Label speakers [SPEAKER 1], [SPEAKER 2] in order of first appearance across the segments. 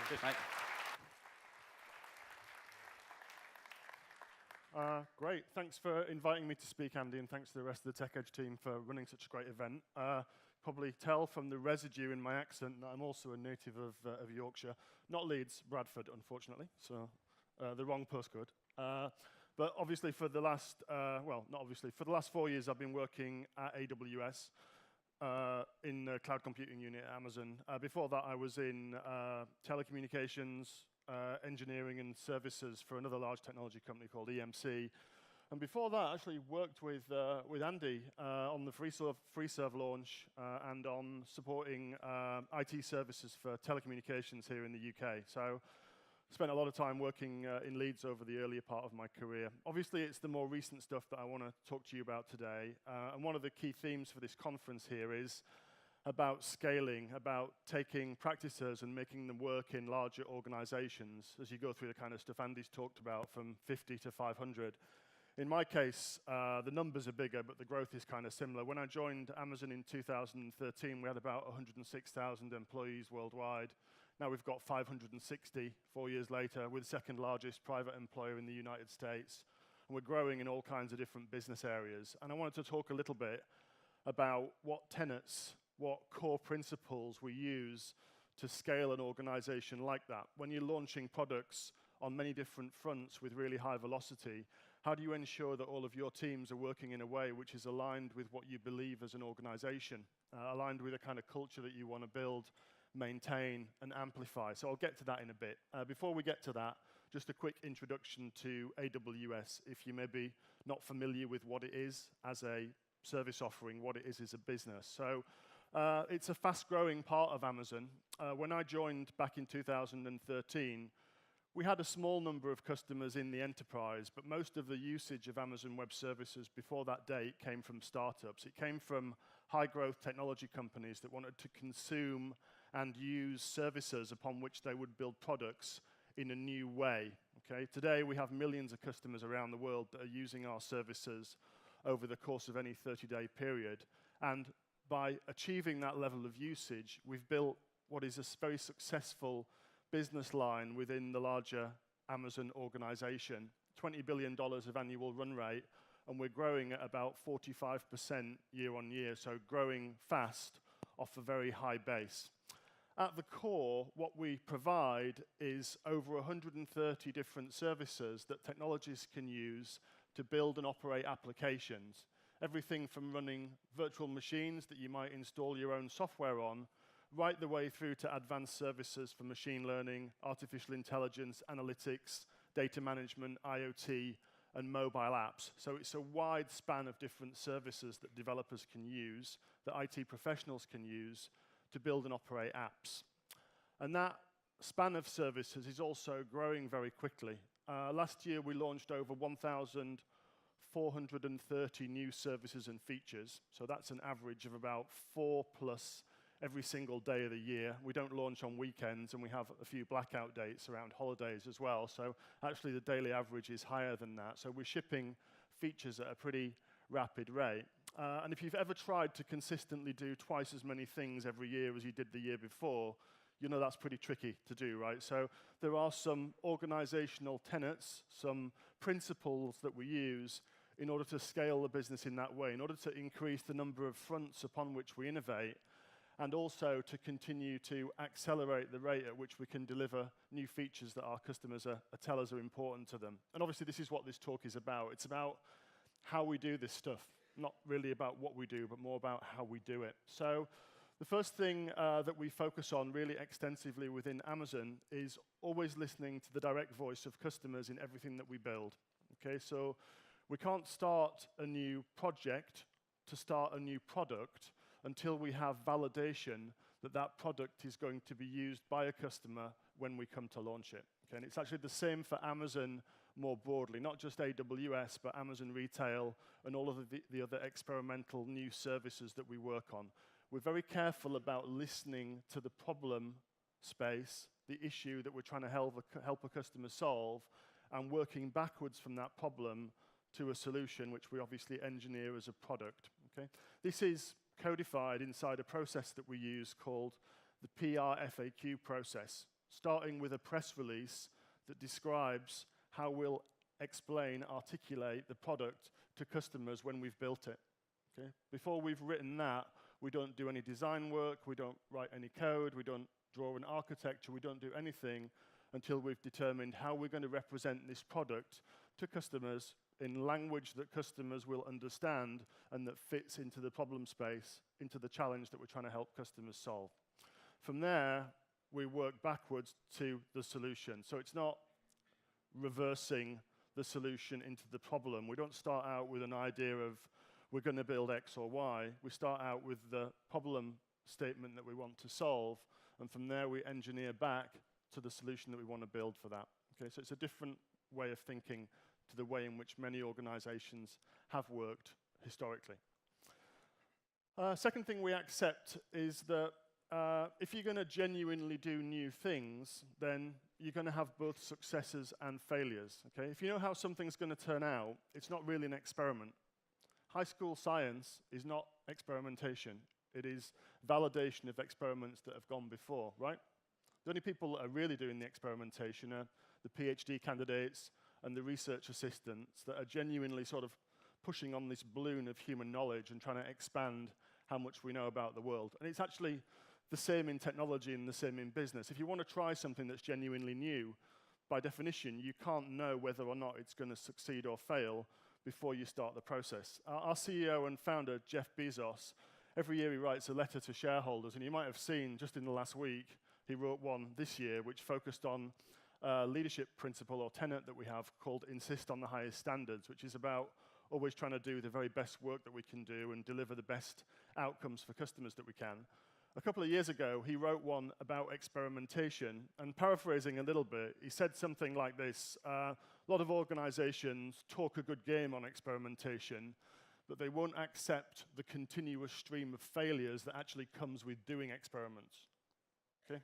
[SPEAKER 1] Cheers, mate.
[SPEAKER 2] Great. Thanks for inviting me to speak, Andy, and thanks to the rest of the Tech Edge team for running such a great event. Probably tell from the residue in my accent that I'm also a native of Yorkshire. Not Leeds, Bradford, unfortunately, so the wrong postcode. But obviously for the last, well, not obviously, for the last 4 years I've been working at AWS in the cloud computing unit at Amazon. Before that I was in telecommunications, engineering and services for another large technology company called EMC. And before that, I actually worked with Andy on the FreeServe launch and on supporting IT services for telecommunications here in the UK. So spent a lot of time working in Leeds over the earlier part of my career. Obviously, it's the more recent stuff that I want to talk to you about today. And one of the key themes for this conference here is about scaling, about taking practices and making them work in larger organizations as you go through the kind of stuff Andy's talked about from 50 to 500. In my case, the numbers are bigger, but the growth is kind of similar. When I joined Amazon in 2013, we had about 106,000 employees worldwide. Now we've got 560 4 years later. We're the second largest private employer in the United States. And we're growing in all kinds of different business areas. And I wanted to talk a little bit about what tenets, what core principles we use to scale an organization like that. When you're launching products on many different fronts with really high velocity, how do you ensure that all of your teams are working in a way which is aligned with what you believe as an organization, aligned with the kind of culture that you want to build, maintain, and amplify? So I'll get to that in a bit. Before we get to that, just a quick introduction to AWS, if you may be not familiar with what it is as a service offering, what it is as a business. So it's a fast-growing part of Amazon. When I joined back in 2013, we had a small number of customers in the enterprise, but most of the usage of Amazon Web Services before that date came from startups. It came from high-growth technology companies that wanted to consume and use services upon which they would build products in a new way. Okay? Today, we have millions of customers around the world that are using our services over the course of any 30-day period. And by achieving that level of usage, we've built what is a very successful business line within the larger Amazon organization, $20 billion of annual run rate, and we're growing at about 45% year on year, so growing fast off a very high base. At the core, what we provide is over 130 different services that technologists can use to build and operate applications. Everything from running virtual machines that you might install your own software on, right the way through to advanced services for machine learning, artificial intelligence, analytics, data management, IoT, and mobile apps. So it's a wide span of different services that developers can use, that IT professionals can use to build and operate apps. And that span of services is also growing very quickly. Last year, we launched over 1,430 new services and features. So that's an average of about 4+ every single day of the year. We don't launch on weekends, and we have a few blackout dates around holidays as well. So actually, the daily average is higher than that. So we're shipping features at a pretty rapid rate. And if you've ever tried to consistently do twice as many things every year as you did the year before, you know that's pretty tricky to do, right? So there are some organizational tenets, some principles that we use in order to scale the business in that way, in order to increase the number of fronts upon which we innovate, and also to continue to accelerate the rate at which we can deliver new features that our customers tell us are important to them. And obviously, this is what this talk is about. It's about how we do this stuff, not really about what we do, but more about how we do it. So the first thing that we focus on really extensively within Amazon is always listening to the direct voice of customers in everything that we build. Okay, so we can't start a new project to start a new product until we have validation that that product is going to be used by a customer when we come to launch it. Okay, and it's actually the same for Amazon more broadly, not just AWS, but Amazon Retail and all of the other experimental new services that we work on. We're very careful about listening to the problem space, the issue that we're trying to help a customer solve, and working backwards from that problem to a solution which we obviously engineer as a product. Okay? This is codified inside a process that we use called the PRFAQ process. starting with a press release that describes how we'll explain, articulate the product to customers when we've built it. Okay? Before we've written that, we don't do any design work, we don't write any code, we don't draw an architecture, we don't do anything until we've determined how we're going to represent this product to customers in language that customers will understand and that fits into the problem space, into the challenge that we're trying to help customers solve. From there, we work backwards to the solution. So it's not reversing the solution into the problem. We don't start out with an idea of we're going to build X or Y. We start out with the problem statement that we want to solve, and from there we engineer back to the solution that we want to build for that. Okay, so it's a different way of thinking to the way in which many organizations have worked historically. Second thing we accept is that if you're going to genuinely do new things, then you're going to have both successes and failures. Okay? If you know how something's going to turn out, it's not really an experiment. High school science is not experimentation. It is validation of experiments that have gone before, right? The only people that are really doing the experimentation are the PhD candidates and the research assistants that are genuinely sort of pushing on this balloon of human knowledge and trying to expand how much we know about the world. And it's actually the same in technology and the same in business. If you want to try something that's genuinely new, by definition, you can't know whether or not it's going to succeed or fail before you start the process. Our CEO and founder, Jeff Bezos, every year he writes a letter to shareholders, and you might have seen just in the last week, he wrote one this year which focused on leadership principle or tenet that we have called insist on the highest standards, which is about always trying to do the very best work that we can do and deliver the best outcomes for customers that we can. A couple of years ago, he wrote one about experimentation, and paraphrasing a little bit, he said something like this: a lot of organizations talk a good game on experimentation, but they won't accept the continuous stream of failures that actually comes with doing experiments. Okay?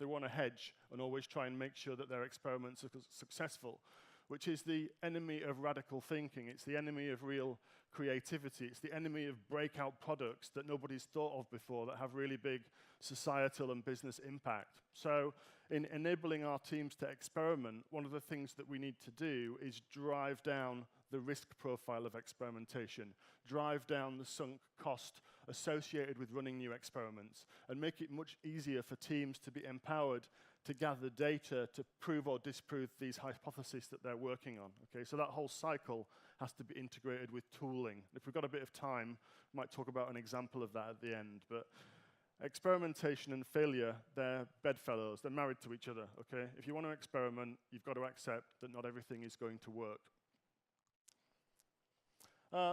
[SPEAKER 2] They want to hedge and always try and make sure that their experiments are successful, which is the enemy of radical thinking. It's the enemy of real creativity. It's the enemy of breakout products that nobody's thought of before that have really big societal and business impact. So in enabling our teams to experiment, one of the things that we need to do is drive down the risk profile of experimentation, drive down the sunk cost associated with running new experiments, and make it much easier for teams to be empowered to gather data to prove or disprove these hypotheses that they're working on. Okay, so that whole cycle has to be integrated with tooling. If we've got a bit of time, we might talk about an example of that at the end. But experimentation and failure, they're bedfellows. They're married to each other. Okay, if you want to experiment, you've got to accept that not everything is going to work.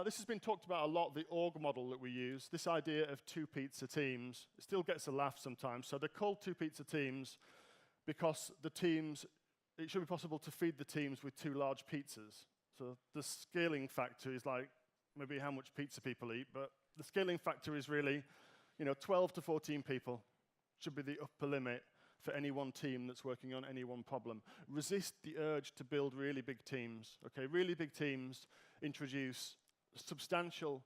[SPEAKER 2] This has been talked about a lot, the org model that we use, this idea of two pizza teams. It still gets a laugh sometimes. So they're called two pizza teams because the teams, it should be possible to feed the teams with two large pizzas. So the scaling factor is like maybe how much pizza people eat, but the scaling factor is really, 12 to 14 people should be the upper limit for any one team that's working on any one problem. Resist the urge to build really big teams. Okay, really big teams introduce substantial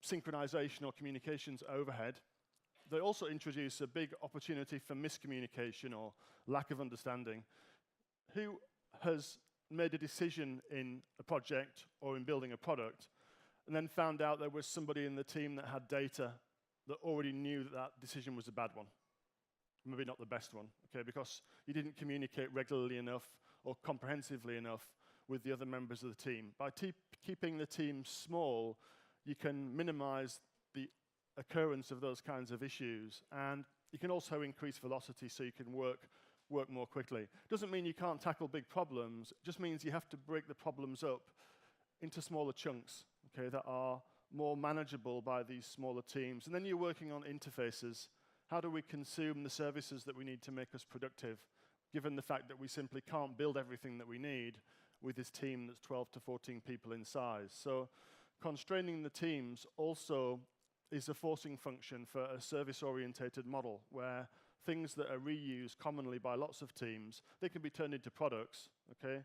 [SPEAKER 2] synchronization or communications overhead. They also introduce a big opportunity for miscommunication or lack of understanding. Who has made a decision in a project or in building a product and then found out there was somebody in the team that had data that already knew that that decision was a bad one? Maybe not the best one, okay, because you didn't communicate regularly enough or comprehensively enough with the other members of the team. By keeping the team small, you can minimize the occurrence of those kinds of issues, and you can also increase velocity so you can work more quickly. Doesn't mean you can't tackle big problems, it just means you have to break the problems up into smaller chunks, okay, that are more manageable by these smaller teams. And then you're working on interfaces. How do we consume the services that we need to make us productive, given the fact that we simply can't build everything that we need with this team that's 12 to 14 people in size? So constraining the teams also is a forcing function for a service-orientated model where things that are reused commonly by lots of teams, they can be turned into products, okay,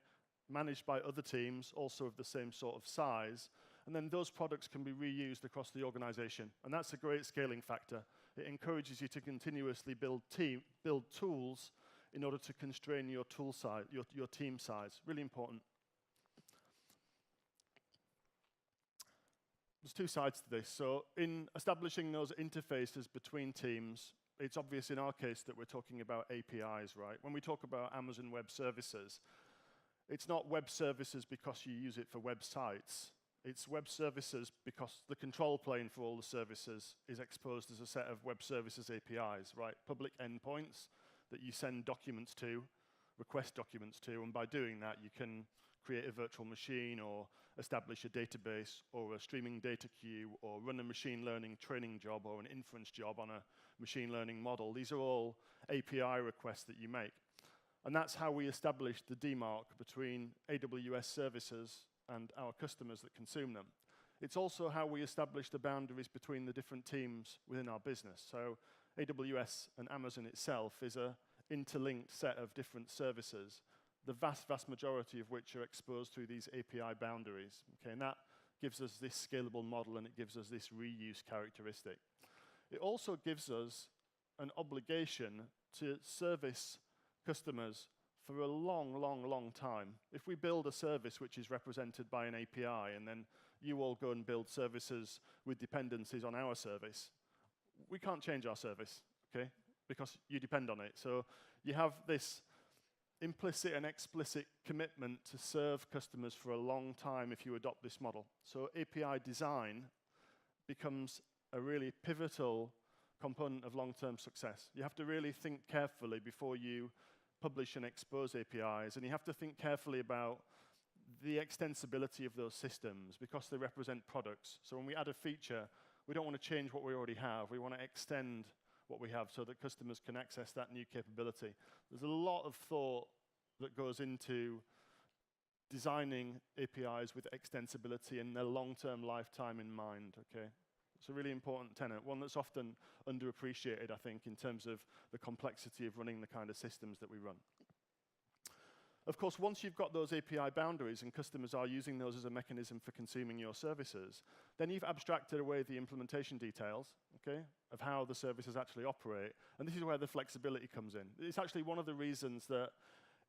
[SPEAKER 2] managed by other teams also of the same sort of size, and then those products can be reused across the organization. And that's a great scaling factor. It encourages you to continuously build tools in order to constrain your tool size, your team size. Really important. There's two sides to this. So in establishing those interfaces between teams, it's obvious in our case that we're talking about APIs, right? When we talk about Amazon Web Services, it's not web services because you use it for websites. It's web services because the control plane for all the services is exposed as a set of web services APIs, right? Public endpoints that you send documents to, request documents to, and by doing that, you can create a virtual machine or establish a database or a streaming data queue or run a machine learning training job or an inference job on a machine learning model. These are all API requests that you make. And that's how we established the demarc between AWS services and our customers that consume them. It's also how we establish the boundaries between the different teams within our business. So AWS and Amazon itself is an interlinked set of different services, the vast, vast majority of which are exposed through these API boundaries. Okay, and that gives us this scalable model and it gives us this reuse characteristic. It also gives us an obligation to service customers for a long, long, long time. If we build a service which is represented by an API and then you all go and build services with dependencies on our service, we can't change our service, okay? Because you depend on it. So you have this implicit and explicit commitment to serve customers for a long time if you adopt this model. So API design becomes a really pivotal component of long-term success. You have to really think carefully before you publish and expose APIs, and you have to think carefully about the extensibility of those systems because they represent products. So when we add a feature, we don't want to change what we already have. We want to extend what we have so that customers can access that new capability. There's a lot of thought that goes into designing APIs with extensibility and their long-term lifetime in mind, okay? It's a really important tenet, one that's often underappreciated, I think, in terms of the complexity of running the kind of systems that we run. Of course, once you've got those API boundaries and customers are using those as a mechanism for consuming your services, then you've abstracted away the implementation details, okay, of how the services actually operate. And this is where the flexibility comes in. It's actually one of the reasons that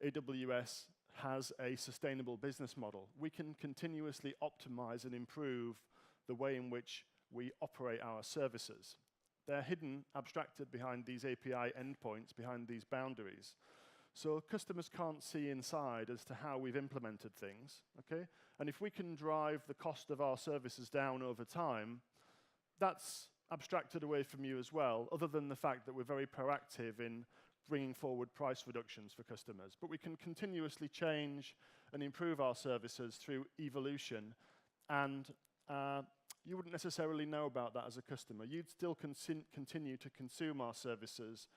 [SPEAKER 2] AWS has a sustainable business model. We can continuously optimize and improve the way in which we operate our services. They're hidden, abstracted behind these API endpoints, behind these boundaries. So customers can't see inside as to how we've implemented things, okay? And if we can drive the cost of our services down over time, that's abstracted away from you as well, other than the fact that we're very proactive in bringing forward price reductions for customers. But we can continuously change and improve our services through evolution, and you wouldn't necessarily know about that as a customer. You'd still continue to consume our services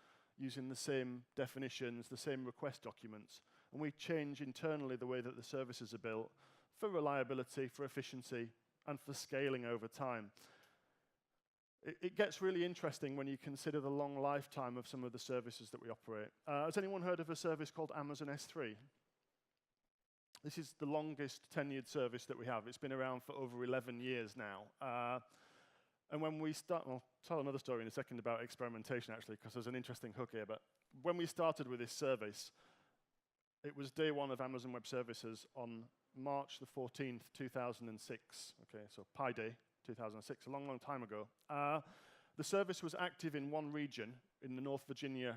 [SPEAKER 2] using the same definitions, the same request documents. And we change internally the way that the services are built for reliability, for efficiency, and for scaling over time. It gets really interesting when you consider the long lifetime of some of the services that we operate. Has anyone heard of a service called Amazon S3? This is the longest tenured service that we have. It's been around for over 11 years now. And when we start, I'll tell another story in a second about experimentation, actually, because there's an interesting hook here. But when we started with this service, it was day one of Amazon Web Services on March the 14th, 2006. Okay, so Pi Day, 2006, a long, long time ago. The service was active in one region, in the North Virginia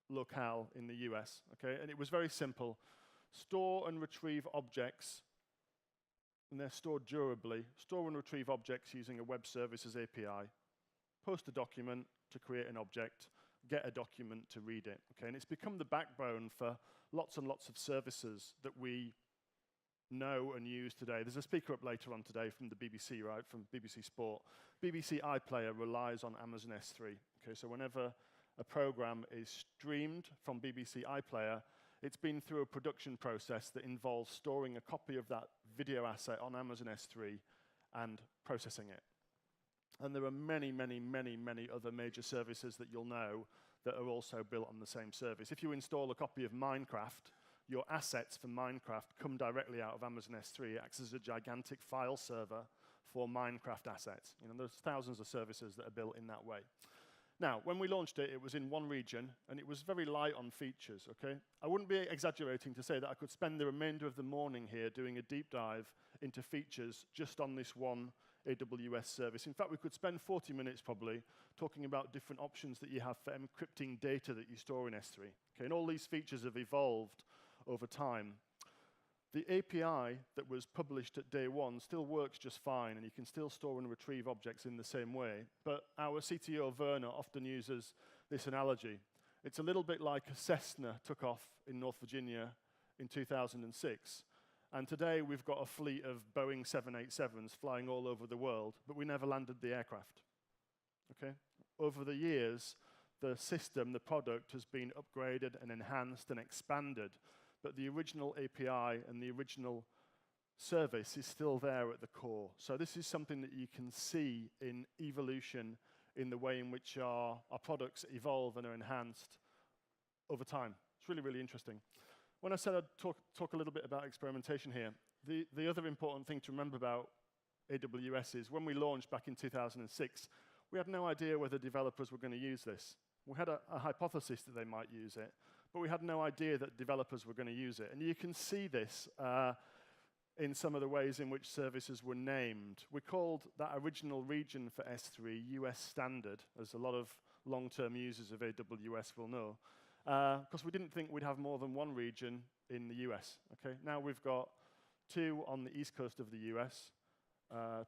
[SPEAKER 2] locale in the US, okay? And it was very simple. Store and retrieve objects, and they're stored durably. Store and retrieve objects using a web services API. Post a document to create an object. Get a document to read it. Okay, and it's become the backbone for lots and lots of services that we know and use today. There's a speaker up later on today from the BBC, right, from BBC Sport. BBC iPlayer relies on Amazon S3. Okay, so whenever a program is streamed from BBC iPlayer, it's been through a production process that involves storing a copy of that video asset on Amazon S3 and processing it. And there are many, many, many, many other major services that you'll know that are also built on the same service. If you install a copy of Minecraft, your assets for Minecraft come directly out of Amazon S3. It acts as a gigantic file server for Minecraft assets. You know, there's thousands of services that are built in that way. Now, when we launched it, it was in one region, and it was very light on features, okay? I wouldn't be exaggerating to say that I could spend the remainder of the morning here doing a deep dive into features just on this one AWS service. In fact, we could spend 40 minutes probably talking about different options that you have for encrypting data that you store in S3. Okay, and all these features have evolved over time. The API that was published at day one still works just fine, and you can still store and retrieve objects in the same way. But our CTO, Werner, often uses this analogy. It's a little bit like a Cessna took off in North Virginia in 2006. And today we've got a fleet of Boeing 787s flying all over the world, but we never landed the aircraft. Okay? Over the years, the system, the product, has been upgraded and enhanced and expanded, but the original API and the original service is still there at the core. So this is something that you can see in evolution in the way in which our products evolve and are enhanced over time. It's really, really interesting. When I said I'd talk a little bit about experimentation here, the other important thing to remember about AWS is when we launched back in 2006, we had no idea whether developers were going to use this. We had a hypothesis that they might use it, but we had no idea that developers were going to use it. And you can see this in some of the ways in which services were named. We called that original region for S3 US Standard, as a lot of long-term users of AWS will know, because we didn't think we'd have more than one region in the US. Okay? Now we've got 2 on the east coast of the US,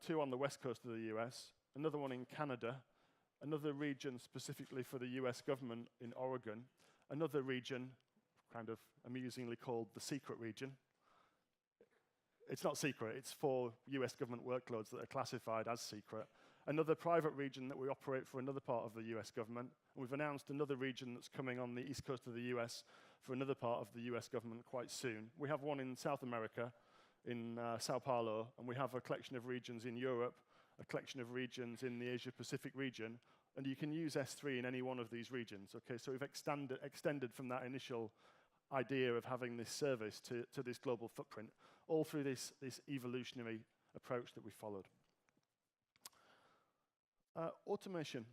[SPEAKER 2] 2 on the west coast of the US, another one in Canada, another region specifically for the US government in Oregon, another region, kind of amusingly called the secret region. It's not secret, it's for US government workloads that are classified as secret. Another private region that we operate for another part of the US government. And we've announced another region that's coming on the east coast of the US for another part of the US government quite soon. We have one in South America, in Sao Paulo, and we have a collection of regions in Europe, a collection of regions in the Asia-Pacific region, and you can use S3 in any one of these regions. Okay, so we've extended from that initial idea of having this service to this global footprint, all through this evolutionary approach that we followed. Automation.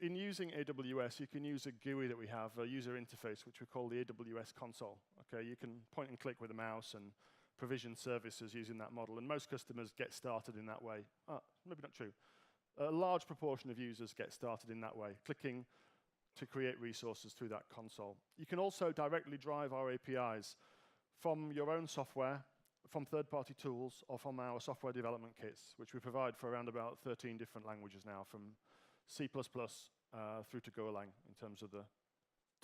[SPEAKER 2] In using AWS, you can use a GUI that we have, a user interface, which we call the AWS console. Okay, you can point and click with a mouse and provision services using that model, and most customers get started in that way. Maybe not true. A large proportion of users get started in that way, clicking to create resources through that console. You can also directly drive our APIs from your own software, from third-party tools, or from our software development kits, which we provide for around about 13 different languages now, from C++ through to Golang, in terms of the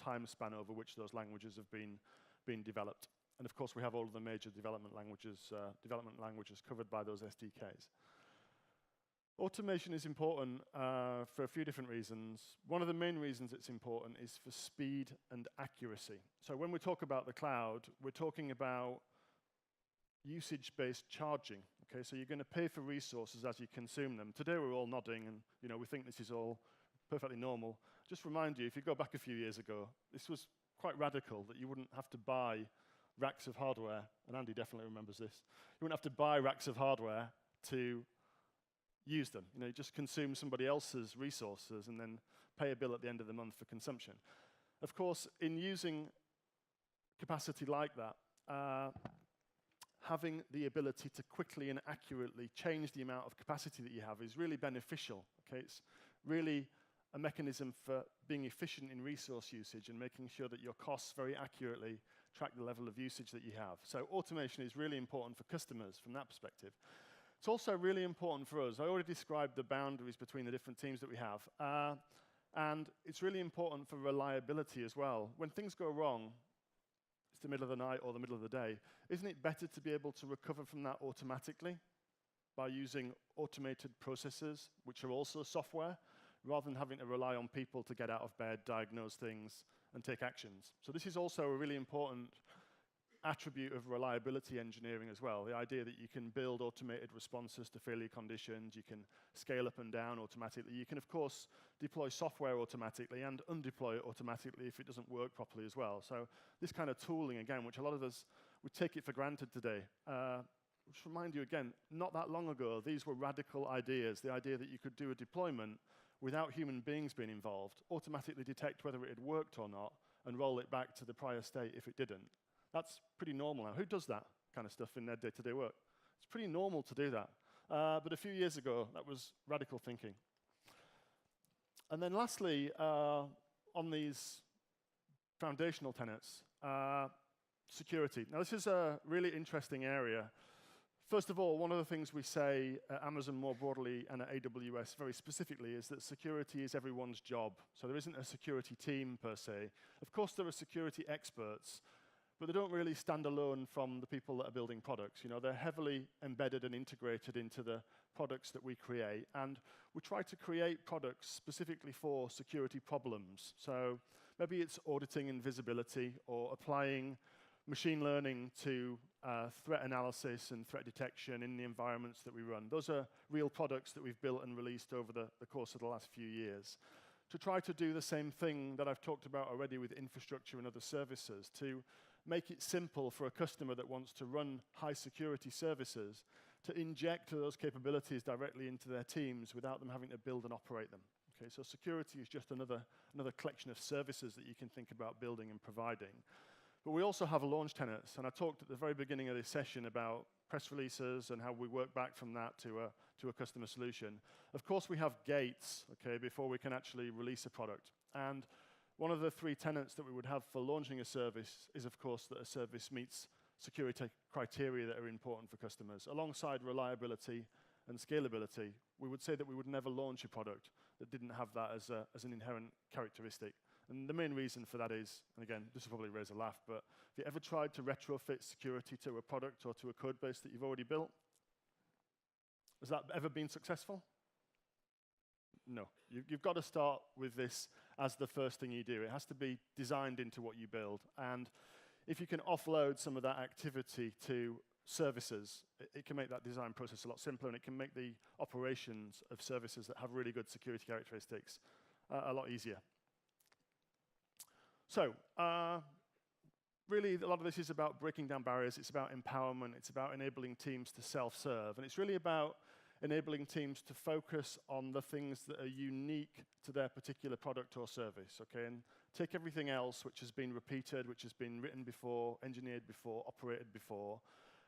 [SPEAKER 2] time span over which those languages have been developed. And of course, we have all of the major development languages covered by those SDKs. Automation is important for a few different reasons. One of the main reasons it's important is for speed and accuracy. So when we talk about the cloud, we're talking about usage-based charging. Okay, so you're going to pay for resources as you consume them. Today we're all nodding, and we think this is all perfectly normal. Just remind you, if you go back a few years ago, this was quite radical, that you wouldn't have to buy racks of hardware, and Andy definitely remembers this. You wouldn't have to buy racks of hardware to use them. You just consume somebody else's resources and then pay a bill at the end of the month for consumption. Of course, in using capacity like that, having the ability to quickly and accurately change the amount of capacity that you have is really beneficial. Okay? It's really a mechanism for being efficient in resource usage and making sure that your costs very accurately track the level of usage that you have. So automation is really important for customers from that perspective. It's also really important for us. I already described the boundaries between the different teams that we have. And it's really important for reliability as well. When things go wrong, it's the middle of the night or the middle of the day, isn't it better to be able to recover from that automatically by using automated processes, which are also software, rather than having to rely on people to get out of bed, diagnose things, and take actions? So this is also a really important attribute of reliability engineering as well, the idea that you can build automated responses to failure conditions, you can scale up and down automatically, you can of course deploy software automatically and undeploy it automatically if it doesn't work properly as well. So this kind of tooling, again, which a lot of us, we take it for granted today, just remind you again, not that long ago, these were radical ideas. The idea that you could do a deployment without human beings being involved, automatically detect whether it had worked or not, and roll it back to the prior state if it didn't. That's pretty normal now. Who does that kind of stuff in their day-to-day work? It's pretty normal to do that. But a few years ago, that was radical thinking. And then lastly, on these foundational tenets, security. Now, this is a really interesting area. First of all, one of the things we say at Amazon more broadly and at AWS very specifically is that security is everyone's job. So there isn't a security team per se. Of course, there are security experts, but they don't really stand alone from the people that are building products. You know, they're heavily embedded and integrated into the products that we create, and we try to create products specifically for security problems. So maybe it's auditing invisibility or applying machine learning to threat analysis and threat detection in the environments that we run. Those are real products that we've built and released over the course of the last few years. To try to do the same thing that I've talked about already with infrastructure and other services, to make it simple for a customer that wants to run high security services to inject those capabilities directly into their teams without them having to build and operate them. Okay, so security is just another collection of services that you can think about building and providing. But we also have launch tenets, and I talked at the very beginning of this session about press releases and how we work back from that to a customer solution. Of course, we have gates, okay, before we can actually release a product. And one of the 3 tenets that we would have for launching a service is, of course, that a service meets security criteria that are important for customers. Alongside reliability and scalability, we would say that we would never launch a product that didn't have that as an inherent characteristic. And the main reason for that is, and again, this will probably raise a laugh, but have you ever tried to retrofit security to a product or to a code base that you've already built? Has that ever been successful? No. You've got to start with this as the first thing you do. It has to be designed into what you build. And if you can offload some of that activity to services, it can make that design process a lot simpler, and it can make the operations of services that have really good security characteristics a lot easier. So, really, a lot of this is about breaking down barriers. It's about empowerment. It's about enabling teams to self-serve. And it's really about enabling teams to focus on the things that are unique to their particular product or service, okay? And take everything else which has been repeated, which has been written before, engineered before, operated before,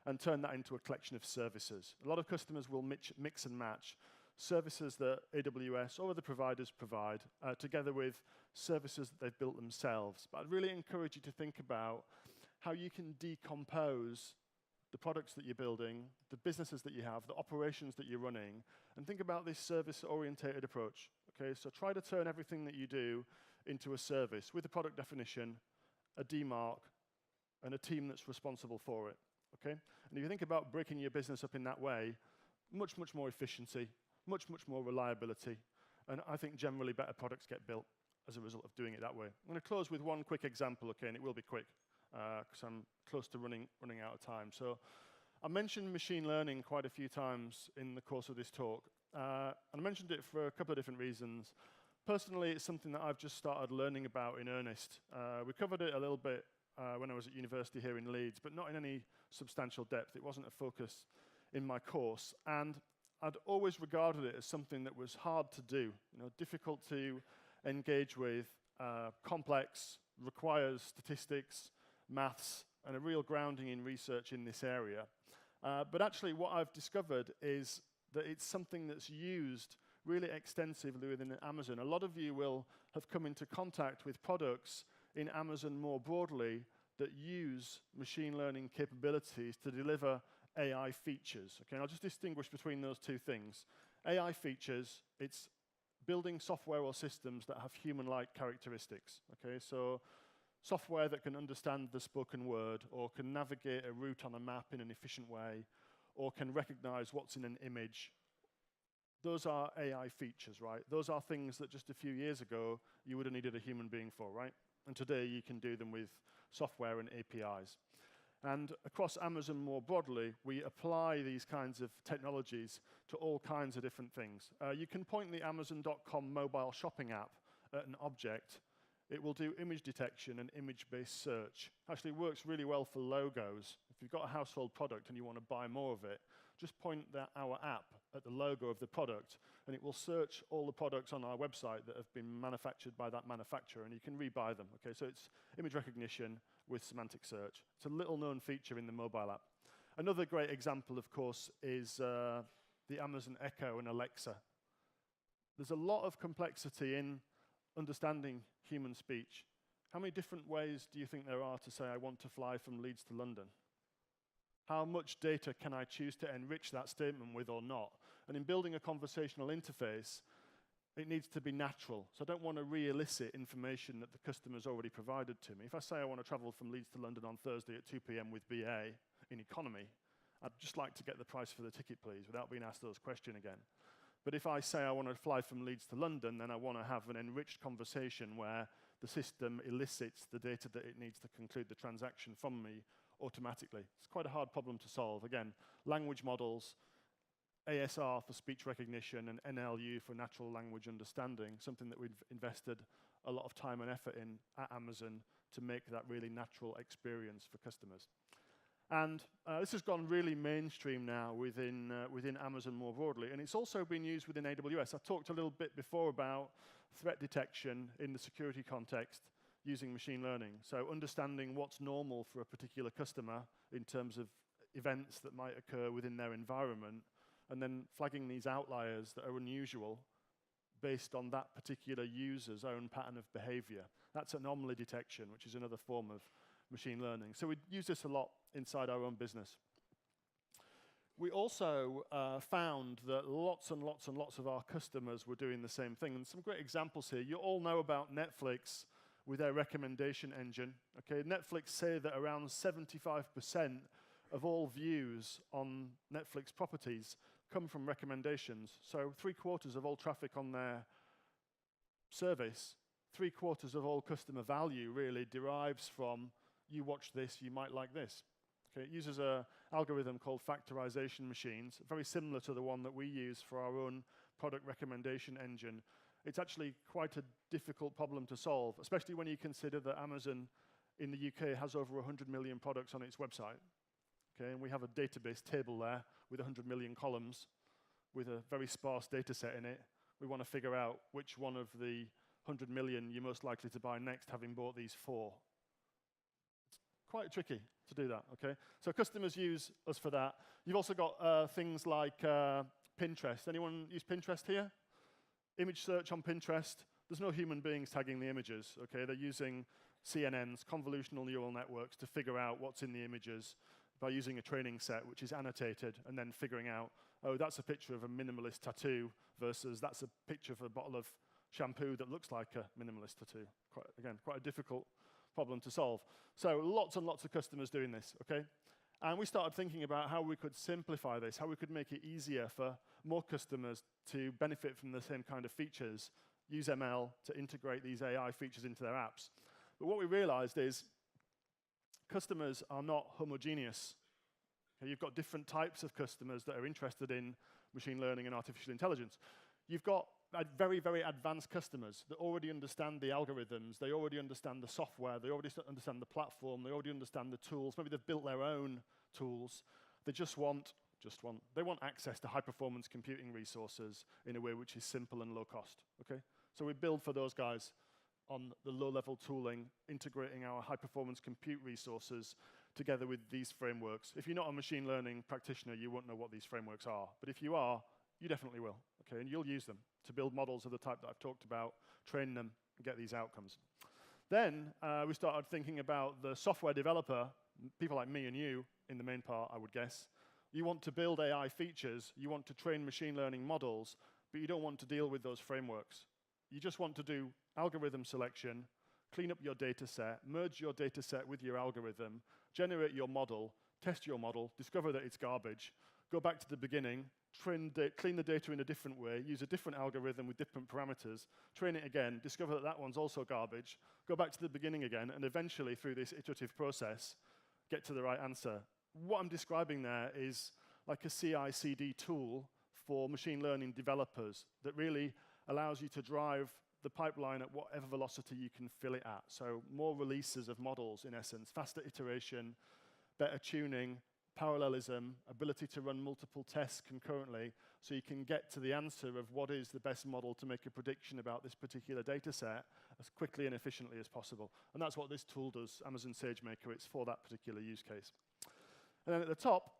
[SPEAKER 2] and turn that into a collection of services. A lot of customers will mix and match services that AWS or other providers provide together with services that they've built themselves. But I'd really encourage you to think about how you can decompose the products that you're building, the businesses that you have, the operations that you're running, and think about this service-orientated approach. Okay, so try to turn everything that you do into a service with a product definition, a DMARC, and a team that's responsible for it. Okay, and if you think about breaking your business up in that way, much more efficiency, much more reliability, and I think generally better products get built as a result of doing it that way. I'm going to close with one quick example, okay, and it will be quick because I'm close to running out of time. So I mentioned machine learning quite a few times in the course of this talk, and I mentioned it for a couple of different reasons. Personally, it's something that I've just started learning about in earnest. We covered it a little bit when I was at university here in Leeds, but not in any substantial depth. It wasn't a focus in my course, and I'd always regarded it as something that was hard to do, difficult to engage with, complex, requires statistics, maths, and a real grounding in research in this area. But actually what I've discovered is that it's something that's used really extensively within Amazon. A lot of you will have come into contact with products in Amazon more broadly that use machine learning capabilities to deliver AI features. Okay, and I'll just distinguish between those two things. AI features, it's building software or systems that have human-like characteristics. Okay, so software that can understand the spoken word, or can navigate a route on a map in an efficient way, or can recognize what's in an image. Those are AI features, right? Those are things that just a few years ago you would have needed a human being for, right? And today you can do them with software and APIs. And across Amazon more broadly, we apply these kinds of technologies to all kinds of different things. You can point the Amazon.com mobile shopping app at an object. It will do image detection and image-based search. Actually works really well for logos. If you've got a household product and you want to buy more of it, just point our app at the logo of the product, and it will search all the products on our website that have been manufactured by that manufacturer, and you can rebuy them. Okay, so it's image recognition with semantic search. It's a little-known feature in the mobile app. Another great example, of course, is the Amazon Echo and Alexa. There's a lot of complexity in understanding human speech. How many different ways do you think there are to say, I want to fly from Leeds to London? How much data can I choose to enrich that statement with or not? And in building a conversational interface, it needs to be natural. So I don't want to re-elicit information that the customer's already provided to me. If I say I want to travel from Leeds to London on Thursday at 2 p.m. with BA in economy, I'd just like to get the price for the ticket, please, without being asked those questions again. But if I say I want to fly from Leeds to London, then I want to have an enriched conversation where the system elicits the data that it needs to conclude the transaction from me automatically. It's quite a hard problem to solve. Again, language models, ASR for speech recognition, and NLU for natural language understanding, something that we've invested a lot of time and effort in at Amazon to make that really natural experience for customers. And this has gone really mainstream now within Amazon more broadly, and it's also been used within AWS. I talked a little bit before about threat detection in the security context using machine learning. So understanding what's normal for a particular customer in terms of events that might occur within their environment, and then flagging these outliers that are unusual based on that particular user's own pattern of behavior. That's anomaly detection, which is another form of machine learning. So we use this a lot inside our own business. We also found that lots and lots and lots of our customers were doing the same thing. And some great examples here. You all know about Netflix with their recommendation engine. Okay, Netflix say that around 75% of all views on Netflix properties come from recommendations. So 3/4 of all traffic on their service, 3/4 of all customer value really derives from, you watch this, you might like this. Okay, it uses an algorithm called factorization machines, very similar to the one that we use for our own product recommendation engine. It's actually quite a difficult problem to solve, especially when you consider that Amazon in the UK has over 100 million products on its website. Okay, and we have a database table there with 100 million columns with a very sparse data set in it. We want to figure out which one of the 100 million you're most likely to buy next, having bought these 4. Quite tricky to do that, okay? So customers use us for that. You've also got things like Pinterest. Anyone use Pinterest here? Image search on Pinterest. There's no human beings tagging the images, okay? They're using CNNs, convolutional neural networks, to figure out what's in the images by using a training set which is annotated and then figuring out, oh, that's a picture of a minimalist tattoo versus that's a picture of a bottle of shampoo that looks like a minimalist tattoo. Quite a difficult problem to solve. So lots and lots of customers doing this, okay? And we started thinking about how we could simplify this, how we could make it easier for more customers to benefit from the same kind of features, use ML to integrate these AI features into their apps. But what we realized is customers are not homogeneous. Okay, you've got different types of customers that are interested in machine learning and artificial intelligence. You've got very, very advanced customers that already understand the algorithms, they already understand the software, they already understand the platform, they already understand the tools, maybe they've built their own tools. They they want access to high-performance computing resources in a way which is simple and low cost, okay? So we build for those guys on the low-level tooling, integrating our high-performance compute resources together with these frameworks. If you're not a machine learning practitioner, you won't know what these frameworks are. But if you are, you definitely will, okay? And you'll use them to build models of the type that I've talked about, train them, and get these outcomes. Then we started thinking about the software developer, people like me and you, in the main part, I would guess. You want to build AI features, you want to train machine learning models, but you don't want to deal with those frameworks. You just want to do algorithm selection, clean up your data set, merge your data set with your algorithm, generate your model, test your model, discover that it's garbage, go back to the beginning, clean the data in a different way, use a different algorithm with different parameters, train it again, discover that that one's also garbage, go back to the beginning again, and eventually, through this iterative process, get to the right answer. What I'm describing there is like a CI/CD tool for machine learning developers that really allows you to drive the pipeline at whatever velocity you can fill it at. So more releases of models, in essence, faster iteration, better tuning, parallelism, ability to run multiple tests concurrently, so you can get to the answer of what is the best model to make a prediction about this particular data set as quickly and efficiently as possible. And that's what this tool does, Amazon SageMaker. It's for that particular use case. And then at the top,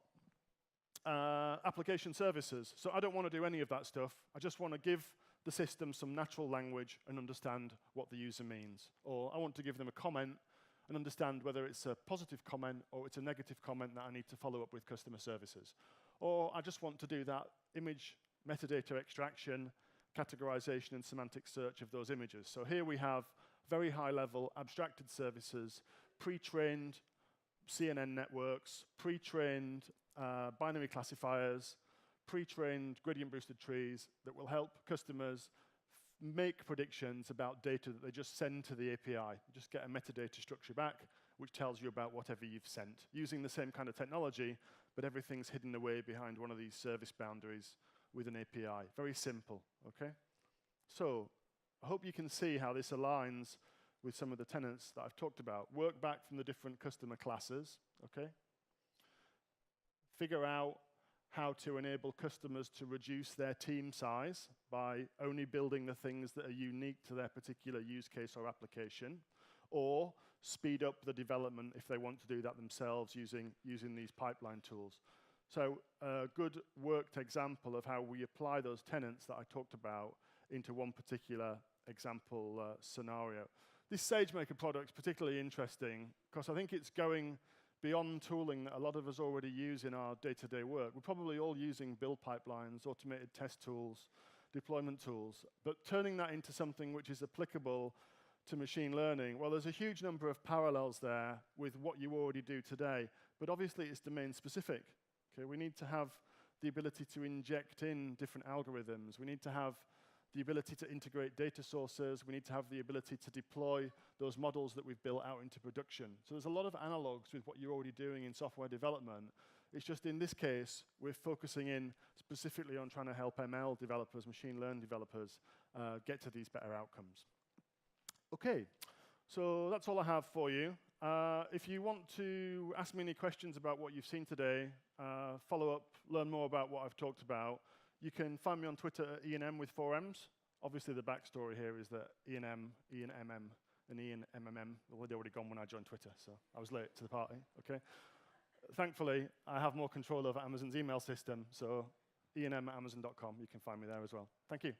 [SPEAKER 2] application services. So I don't want to do any of that stuff. I just want to give the system some natural language and understand what the user means. Or I want to give them a comment and understand whether it's a positive comment or it's a negative comment that I need to follow up with customer services. Or I just want to do that image metadata extraction, categorization, and semantic search of those images. So here we have very high-level abstracted services, pre-trained CNN networks, pre-trained binary classifiers, pre-trained gradient-boosted trees that will help customers make predictions about data that they just send to the API. You just get a metadata structure back, which tells you about whatever you've sent, using the same kind of technology, but everything's hidden away behind one of these service boundaries with an API. Very simple, okay? So I hope you can see how this aligns with some of the tenets that I've talked about. Work back from the different customer classes, okay? Figure out how to enable customers to reduce their team size by only building the things that are unique to their particular use case or application, or speed up the development if they want to do that themselves using these pipeline tools. So a good worked example of how we apply those tenets that I talked about into one particular example scenario. This SageMaker product is particularly interesting because I think it's going beyond tooling that a lot of us already use in our day-to-day work. We're probably all using build pipelines, automated test tools, deployment tools, but turning that into something which is applicable to machine learning, well, there's a huge number of parallels there with what you already do today, but obviously it's domain specific. Okay, we need to have the ability to inject in different algorithms. We need to have the ability to integrate data sources. We need to have the ability to deploy those models that we've built out into production. So there's a lot of analogs with what you're already doing in software development. It's just in this case, we're focusing in specifically on trying to help ML developers, machine learning developers, get to these better outcomes. Okay, so that's all I have for you. If you want to ask me any questions about what you've seen today, follow up, learn more about what I've talked about, you can find me on Twitter at IanM with 4 M's. Obviously, the backstory here is that Ian M, Ian MM, and Ian MMM, well, they'd already gone when I joined Twitter, so I was late to the party, okay? Thankfully, I have more control over Amazon's email system, so ianm@amazon.com, you can find me there as well. Thank you.